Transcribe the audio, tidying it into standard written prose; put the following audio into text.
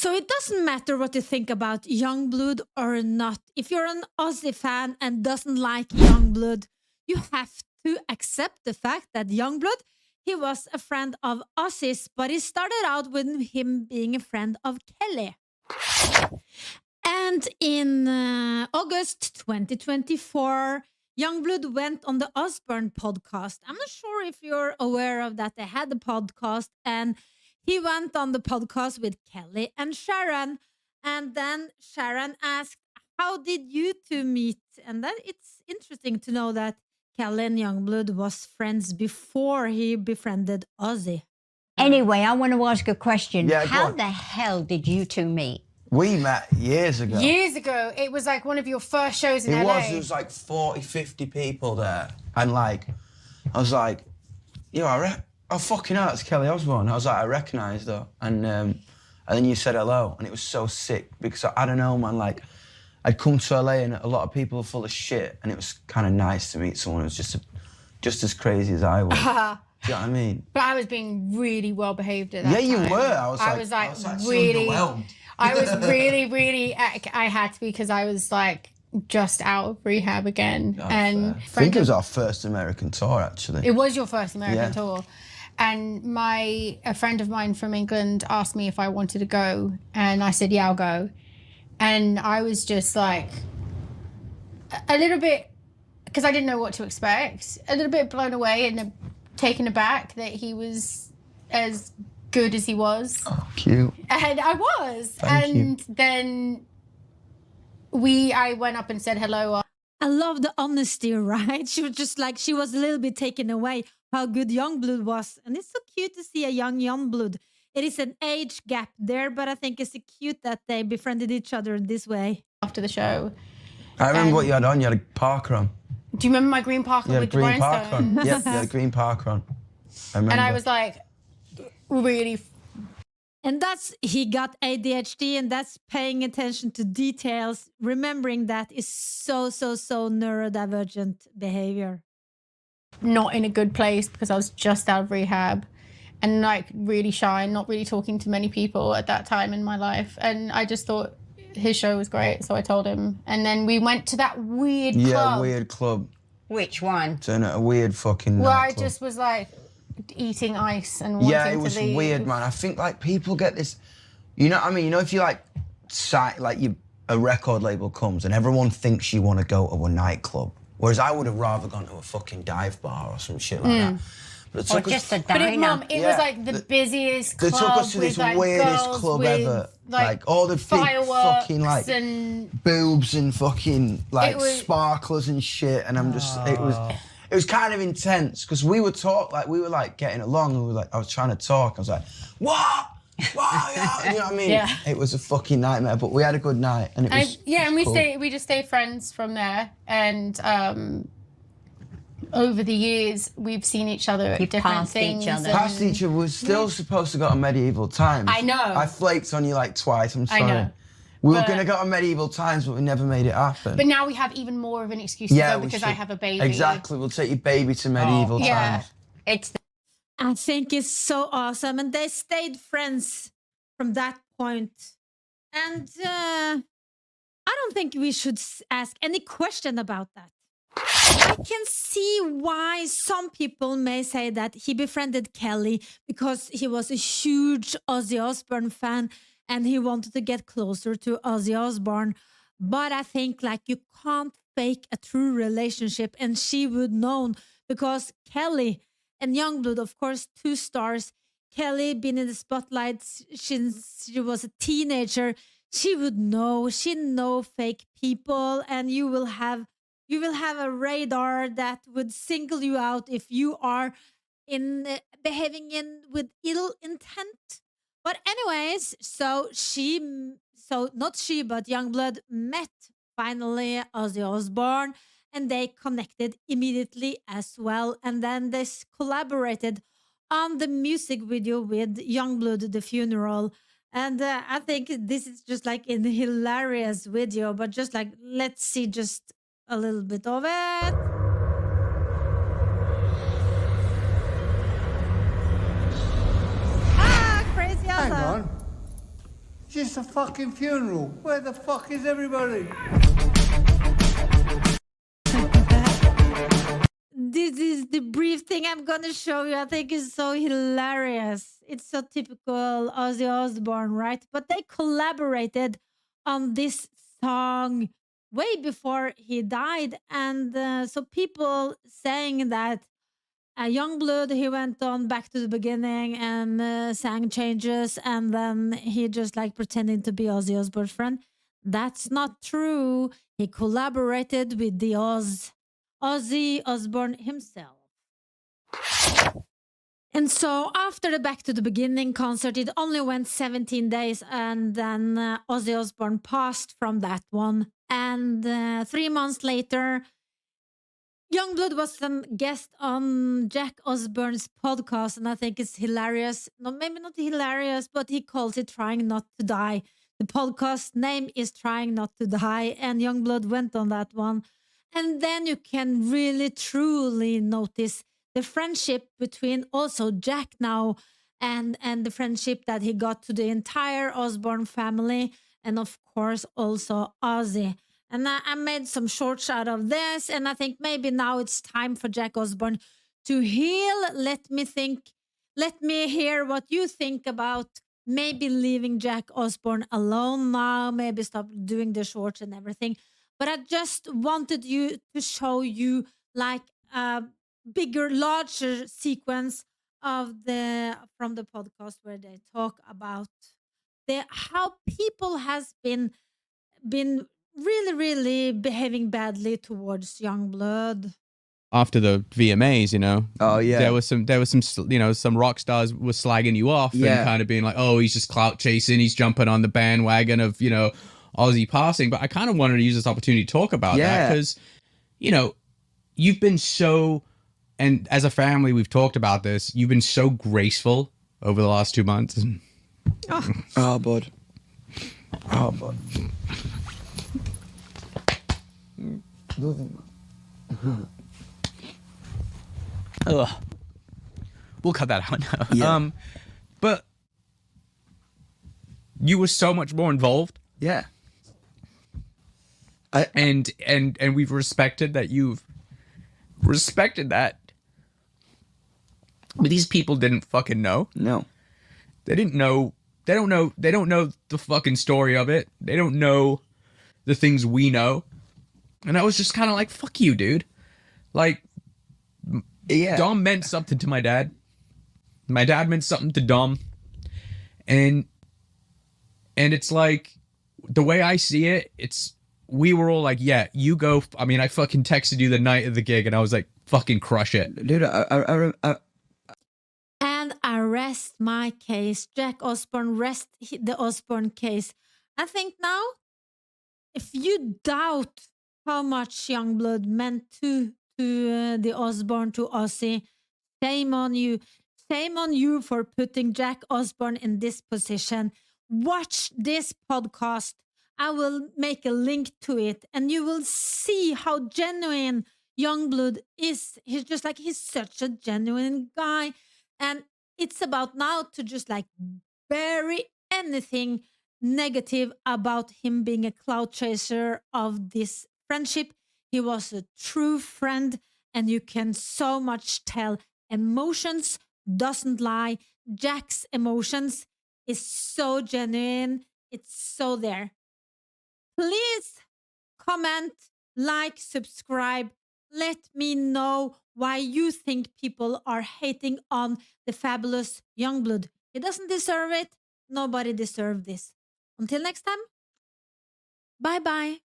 So it doesn't matter what you think about YUNGBLUD or not. If you're an Ozzy fan and doesn't like YUNGBLUD, you have to accept the fact that YUNGBLUD, he was a friend of Ozzy's, but it started out with him being a friend of Kelly. And in August 2024, YUNGBLUD went on the Osbourne podcast. I'm not sure if you're aware of that. They had the podcast, and he went on the podcast with Kelly and Sharon. And then Sharon asked, how did you two meet? And then it's interesting to know that Kelly and YUNGBLUD was friends before he befriended Ozzy. Anyway, I want to ask a question. Yeah, How the hell did you two meet? We met years ago. Years ago. It was like one of your first shows in LA. There was like 40, 50 people there. And like, I was like, oh fucking hell, it's Kelly Osbourne. I was like, I recognised her. And then you said hello, and it was so sick because I don't know, man, like, I'd come to LA and a lot of people were full of shit, and it was kind of nice to meet someone who was just as crazy as I was. Do you know what I mean? But I was being really well behaved at that time. Yeah, you were. I was like really underwhelmed. I was really, I had to be, because I was like just out of rehab again. Oh, and I think it was our first American tour, actually. It was your first American tour. And a friend of mine from England asked me if I wanted to go, and I said, yeah, I'll go. And I was just like a little bit, because I didn't know what to expect, a little bit blown away and taken aback that he was as good as he was. Oh, cute. And I was. Thank you. Then I went up and said hello. I love the honesty, right? She was just like, she was a little bit taken away how good YUNGBLUD was. And it's so cute to see a young YUNGBLUD. It is an age gap there, but I think it's cute that they befriended each other in this way. After the show. I remember what you had on. You had a parker on. Do you remember my green parker with the rhinestones? Yep, you had a green parker on. I remember. And I was like, really. And he got ADHD, and that's paying attention to details. Remembering that is so neurodivergent behavior. Not in a good place, because I was just out of rehab and like really shy and not really talking to many people at that time in my life. And I just thought his show was great, so I told him. And then we went to that weird club. Yeah, weird club. Which one? A weird fucking Well, I nightclub. just was like eating ice and wanting to leave. Yeah, it was weird, man. I think like people get this, you know what I mean? You know, if you like, a record label comes and everyone thinks you want to go to a nightclub, whereas I would have rather gone to a fucking dive bar or some shit like that. But Or just a diner. But Mum, it was like the busiest club. They took us to this with, like, weirdest girls club with, ever. Like all the big fireworks fucking like and boobs and fucking like sparklers and shit. And I'm just, it was kind of intense because we were getting along, and I was trying to talk. I was like, what? Wow, yeah. You know what I mean? Yeah. It was a fucking nightmare, but we had a good night, and it was. We just stayed friends from there, and over the years we've seen each other at different things. Past each other. We're still supposed to go to Medieval Times. I know. I flaked on you like twice. I'm sorry. I know. We were gonna go to Medieval Times, but we never made it happen. But now we have even more of an excuse to go because I have a baby. Exactly. We'll take your baby to Medieval Times. I think it's so awesome, and they stayed friends from that point. And I don't think we should ask any question about that. I can see why some people may say that he befriended Kelly because he was a huge Ozzy Osbourne fan and he wanted to get closer to Ozzy Osbourne. But I think like you can't fake a true relationship, and she would know because Kelly and YUNGBLUD, of course, 2 stars. Kelly been in the spotlight since she was a teenager. She would know. She know fake people, and you will have a radar that would single you out if you are behaving with ill intent. But anyways, but YUNGBLUD met finally Ozzy Osbourne, and they connected immediately as well. And then they collaborated on the music video with YUNGBLUD, The Funeral. And I think this is just like a hilarious video, but just like, let's see just a little bit of it. Crazy awesome. Hang on. Just a fucking funeral. Where the fuck is everybody? This is the brief thing I'm gonna show you. I think is so hilarious. It's so typical Ozzy Osbourne, right? But they collaborated on this song way before he died, and so people saying that Youngblood, he went on back to the beginning and sang changes, and then he just like pretending to be Ozzy Osbourne's friend. That's not true. He collaborated with the Ozzy Osbourne himself. And so after the Back to the Beginning concert, it only went 17 days, and then Ozzy Osbourne passed from that one. And 3 months later, Youngblood was a guest on Jack Osbourne's podcast, and I think it's hilarious. No, maybe not hilarious, but he calls it Trying Not to Die. The podcast name is Trying Not to Die, and Youngblood went on that one. And then you can really, truly notice the friendship between also Jack now and the friendship that he got to the entire Osbourne family, and of course also Ozzy. And I made some shorts out of this, and I think maybe now it's time for Jack Osbourne to heal. Let me hear what you think about maybe leaving Jack Osbourne alone now, maybe stop doing the shorts and everything. But I just wanted you to show you like a bigger, larger sequence of from the podcast where they talk about how people has been really, really behaving badly towards Youngblood. After the VMAs, you know, Oh, yeah. there was some, you know, some rock stars were slagging you off and kind of being like, oh, he's just clout chasing, he's jumping on the bandwagon of, you know, Ozzy passing. But I kind of wanted to use this opportunity to talk about that because, you know, you've been so, and as a family, we've talked about this, you've been so graceful over the last 2 months. Oh, bud. Oh, bud. Ugh. We'll cut that out now. Yeah. But you were so much more involved. Yeah. And we've respected that you've respected that. But these people didn't fucking know. No. They didn't know. They don't know the fucking story of it. They don't know the things we know. And I was just kind of like, fuck you, dude. Like, Yeah. Dom meant something to my dad. My dad meant something to Dom. And it's like, the way I see it, we were all like, yeah, you go. I mean, I fucking texted you the night of the gig and I was like, fucking crush it. Dude, And I rest my case. Jack Osbourne rest the Osbourne case. I think now, if you doubt how much Youngblood meant to the Osbourne, to Ozzy, shame on you. Shame on you for putting Jack Osbourne in this position. Watch this podcast. I will make a link to it, and you will see how genuine Youngblood is. He's just like, he's such a genuine guy. And it's about now to just like bury anything negative about him being a cloud chaser of this friendship. He was a true friend, and you can so much tell. Emotions doesn't lie. Jack's emotions is so genuine. It's so there. Please comment, like, subscribe. Let me know why you think people are hating on the fabulous Youngblood. He doesn't deserve it. Nobody deserves this. Until next time, bye-bye.